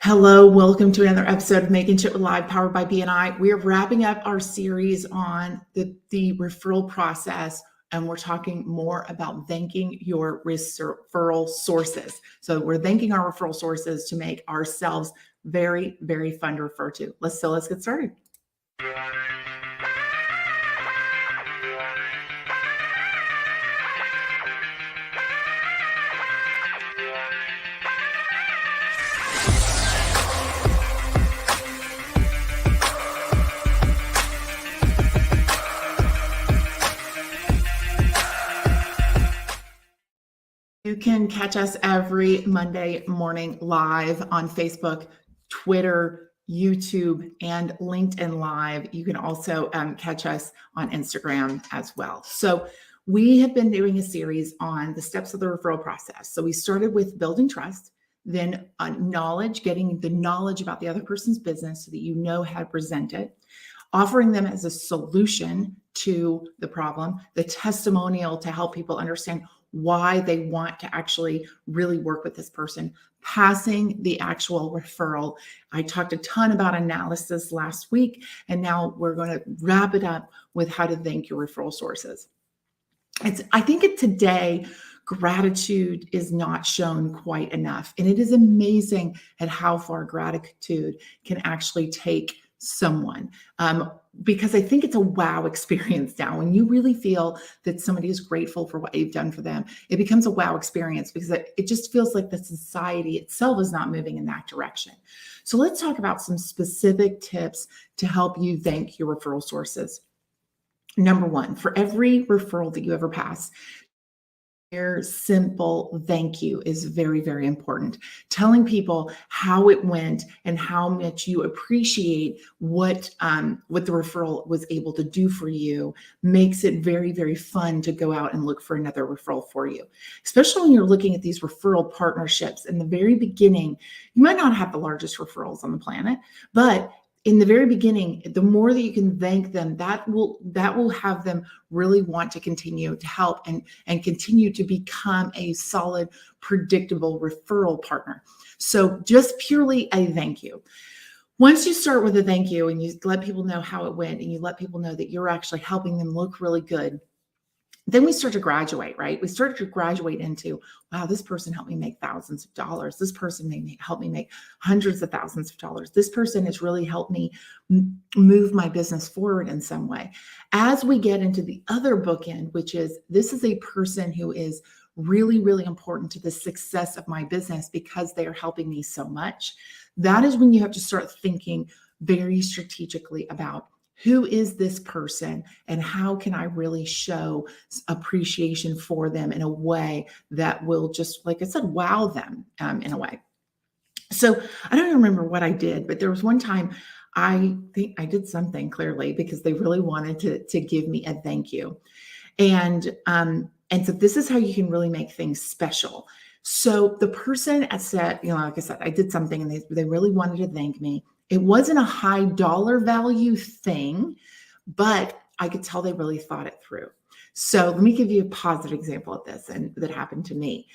Hello, welcome to another episode of Meaghan Chitwood Live, powered by BNI. We are wrapping up our series on the referral process, and we're talking more about thanking your referral sources. So we're thanking our referral sources to make ourselves very, very fun to refer to. Let's get started. You can catch us every Monday morning live on Facebook, Twitter, YouTube, and LinkedIn Live. You can also catch us on Instagram as well. So we have been doing a series on the steps of the referral process. So we started with building trust, then knowledge, getting the knowledge about the other person's business so that you know how to present it, offering them as a solution to the problem, the testimonial to help people understand why they want to actually really work with this person, passing the actual referral. I talked a ton about analysis last week, and now we're going to wrap it up with how to thank your referral sources. I think today, gratitude is not shown quite enough, and it is amazing at how far gratitude can actually take someone. Because I think it's a wow experience now. When you really feel that somebody is grateful for what you've done for them, it becomes a wow experience because it just feels like the society itself is not moving in that direction. So let's talk about some specific tips to help you thank your referral sources. Number one, for every referral that you ever pass, very simple thank you is very, very important. Telling people how it went and how much you appreciate what the referral was able to do for you makes it very, very fun to go out and look for another referral for you. Especially when you're looking at these referral partnerships in the very beginning, you might not have the largest referrals on the planet, but in the very beginning, the more that you can thank them, that will have them really want to continue to help and continue to become a solid, predictable referral partner. So just purely a thank you. Once you start with a thank you and you let people know how it went and you let people know that you're actually helping them look really good, then we start to graduate, right? We start to graduate into, wow, this person helped me make thousands of dollars. This person help me make hundreds of thousands of dollars. This person has really helped me move my business forward in some way. As we get into the other bookend, which is, this is a person who is really, really important to the success of my business because they are helping me so much. That is when you have to start thinking very strategically about, who is this person and how can I really show appreciation for them in a way that will just, like I said, wow them in a way. So I don't remember what I did, but there was one time I think I did something clearly because they really wanted to give me a thank you. And so this is how you can really make things special. So the person said, like I said, I did something and they really wanted to thank me. It wasn't a high dollar value thing, but I could tell they really thought it through. So let me give you a positive example of this and that happened to me.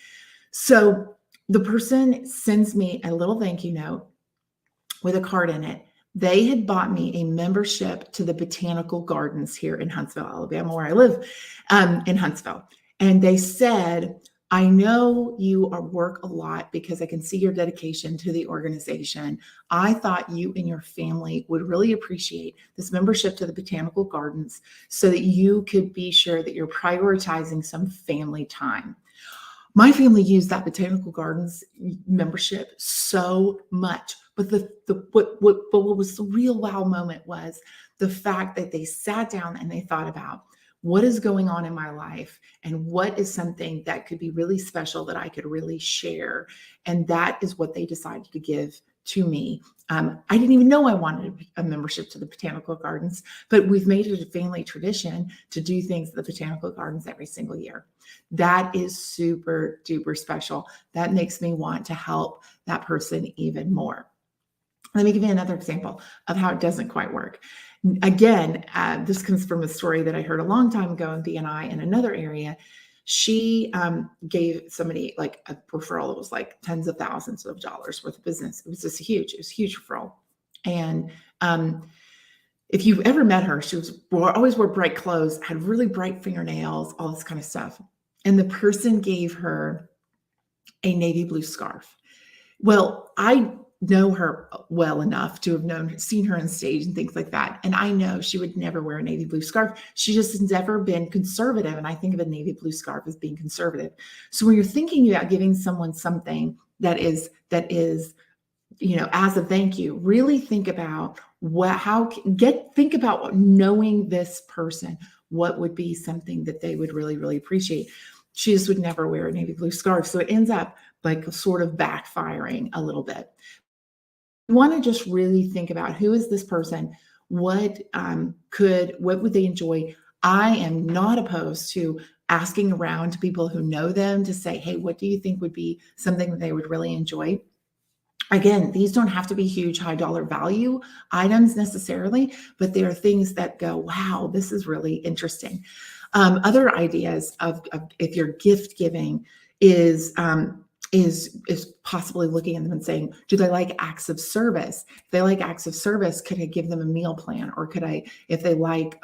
So the person sends me a little thank you note with a card in it. They had bought me a membership to the Botanical Gardens here in Huntsville, Alabama, where I live, in Huntsville. And they said, I know you work a lot because I can see your dedication to the organization. I thought you and your family would really appreciate this membership to the Botanical Gardens so that you could be sure that you're prioritizing some family time. My family used that Botanical Gardens membership so much. But what was the real wow moment was the fact that they sat down and they thought about, what is going on in my life and what is something that could be really special that I could really share. And that is what they decided to give to me. I didn't even know I wanted a membership to the Botanical Gardens, but we've made it a family tradition to do things at the Botanical Gardens every single year. That is super duper special. That makes me want to help that person even more. Let me give you another example of how it doesn't quite work. Again, this comes from a story that I heard a long time ago in BNI in another area. She gave somebody like a referral that was like tens of thousands of dollars worth of business. It was just huge. It was a huge referral. And if you've ever met her, she always wore bright clothes, had really bright fingernails, all this kind of stuff. And the person gave her a navy blue scarf. Well, I know her well enough to have seen her on stage and things like that. And I know she would never wear a navy blue scarf. She just has never been conservative. And I think of a navy blue scarf as being conservative. So when you're thinking about giving someone something that is, as a thank you, really think about think about knowing this person. What would be something that they would really, really appreciate? She just would never wear a navy blue scarf. So it ends up like sort of backfiring a little bit. You want to just really think about, who is this person? What would they enjoy? I am not opposed to asking around to people who know them to say, hey, what do you think would be something that they would really enjoy? Again, these don't have to be huge, high dollar value items necessarily, but they are things that go, wow, this is really interesting. Other ideas of if you're gift giving is possibly looking at them and saying, do they like acts of service? If they like acts of service, could I give them a meal plan? Or could I, if they like,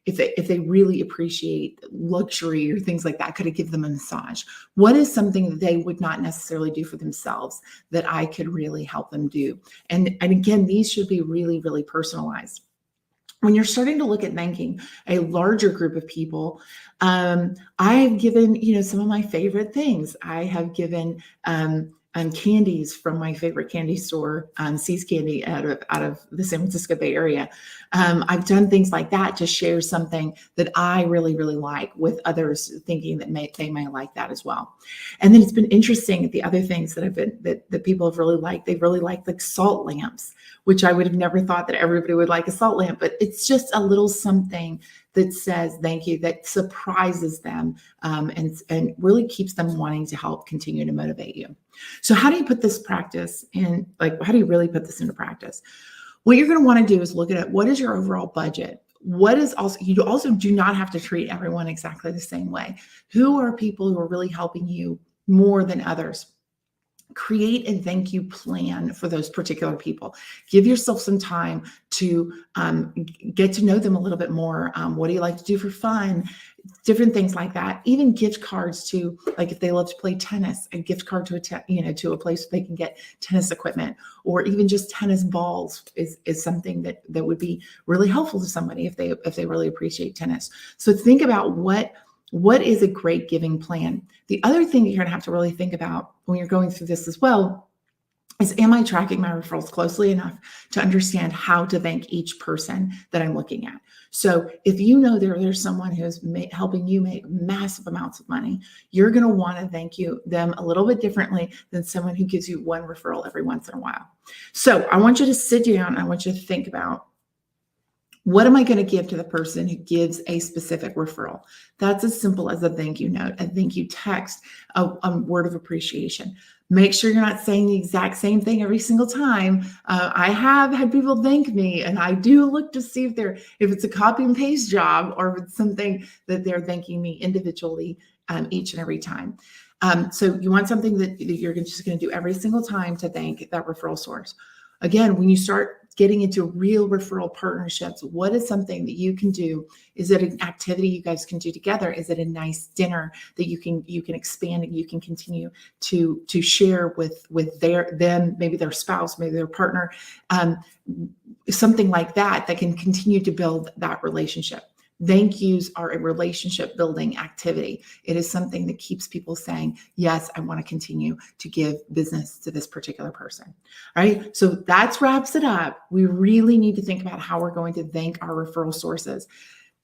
if they really appreciate luxury or things like that, could I give them a massage? What is something that they would not necessarily do for themselves that I could really help them do? And again, these should be really, really personalized. When you're starting to look at thanking a larger group of people, I've given, some of my favorite things. I have given candies from my favorite candy store, C's Candy out of the San Francisco Bay Area. I've done things like that to share something that I really, really like with others, thinking that they might like that as well. And then it's been interesting, the other things that people have really liked. They've really liked like salt lamps, which I would have never thought that everybody would like a salt lamp, but it's just a little something that says thank you, that surprises them, and really keeps them wanting to help continue to motivate you. So how do you put this practice in? Like, how do you really put this into practice? What you're going to want to do is look at what is your overall budget? You also do not have to treat everyone exactly the same way. Who are people who are really helping you more than others? Create a thank you plan for those particular people. Give yourself some time to get to know them a little bit more. What do you like to do for fun? Different things like that. Even gift cards to, like, if they love to play tennis, a gift card to a place where they can get tennis equipment, or even just tennis balls is something that would be really helpful to somebody if they really appreciate tennis. So think about what is a great giving plan. The other thing that you're going to have to really think about when you're going through this as well is, am I tracking my referrals closely enough to understand how to thank each person that I'm looking at? So if you know there's someone who's helping you make massive amounts of money, you're going to want to thank them a little bit differently than someone who gives you one referral every once in a while. So I want you to sit down and I want you to think about, what am I going to give to the person who gives a specific referral? That's as simple as a thank you note, a thank you text, a word of appreciation. Make sure you're not saying the exact same thing every single time. I have had people thank me, and I do look to see if it's a copy and paste job or if it's something that they're thanking me individually each and every time. So you want something that you're just going to do every single time to thank that referral source. Again, when you start getting into real referral partnerships, what is something that you can do? Is it an activity you guys can do together? Is it a nice dinner that you can expand and you can continue to share with them, maybe their spouse, maybe their partner, something like that can continue to build that relationship. Thank yous are a relationship building activity. It is something that keeps people saying, yes, I want to continue to give business to this particular person. All right. So that wraps it up. We really need to think about how we're going to thank our referral sources.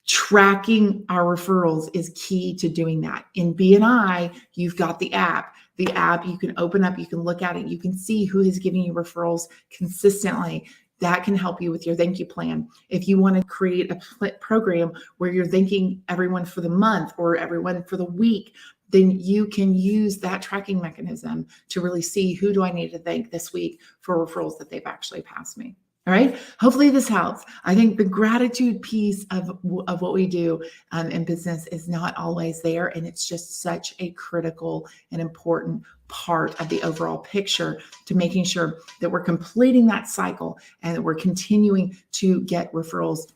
Tracking our referrals is key to doing that. In BNI, you've got the app. The app you can open up, you can look at it, you can see who is giving you referrals consistently. That can help you with your thank you plan. If you want to create a program where you're thanking everyone for the month or everyone for the week, then you can use that tracking mechanism to really see, who do I need to thank this week for referrals that they've actually passed me. All right. Hopefully this helps. I think the gratitude piece of what we do in business is not always there. And it's just such a critical and important part of the overall picture to making sure that we're completing that cycle and that we're continuing to get referrals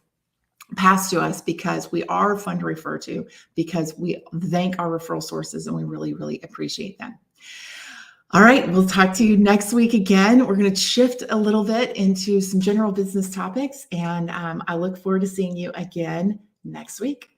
passed to us, because we are fun to refer to, because we thank our referral sources and we really, really appreciate them. All right, we'll talk to you next week again. We're going to shift a little bit into some general business topics, and I look forward to seeing you again next week.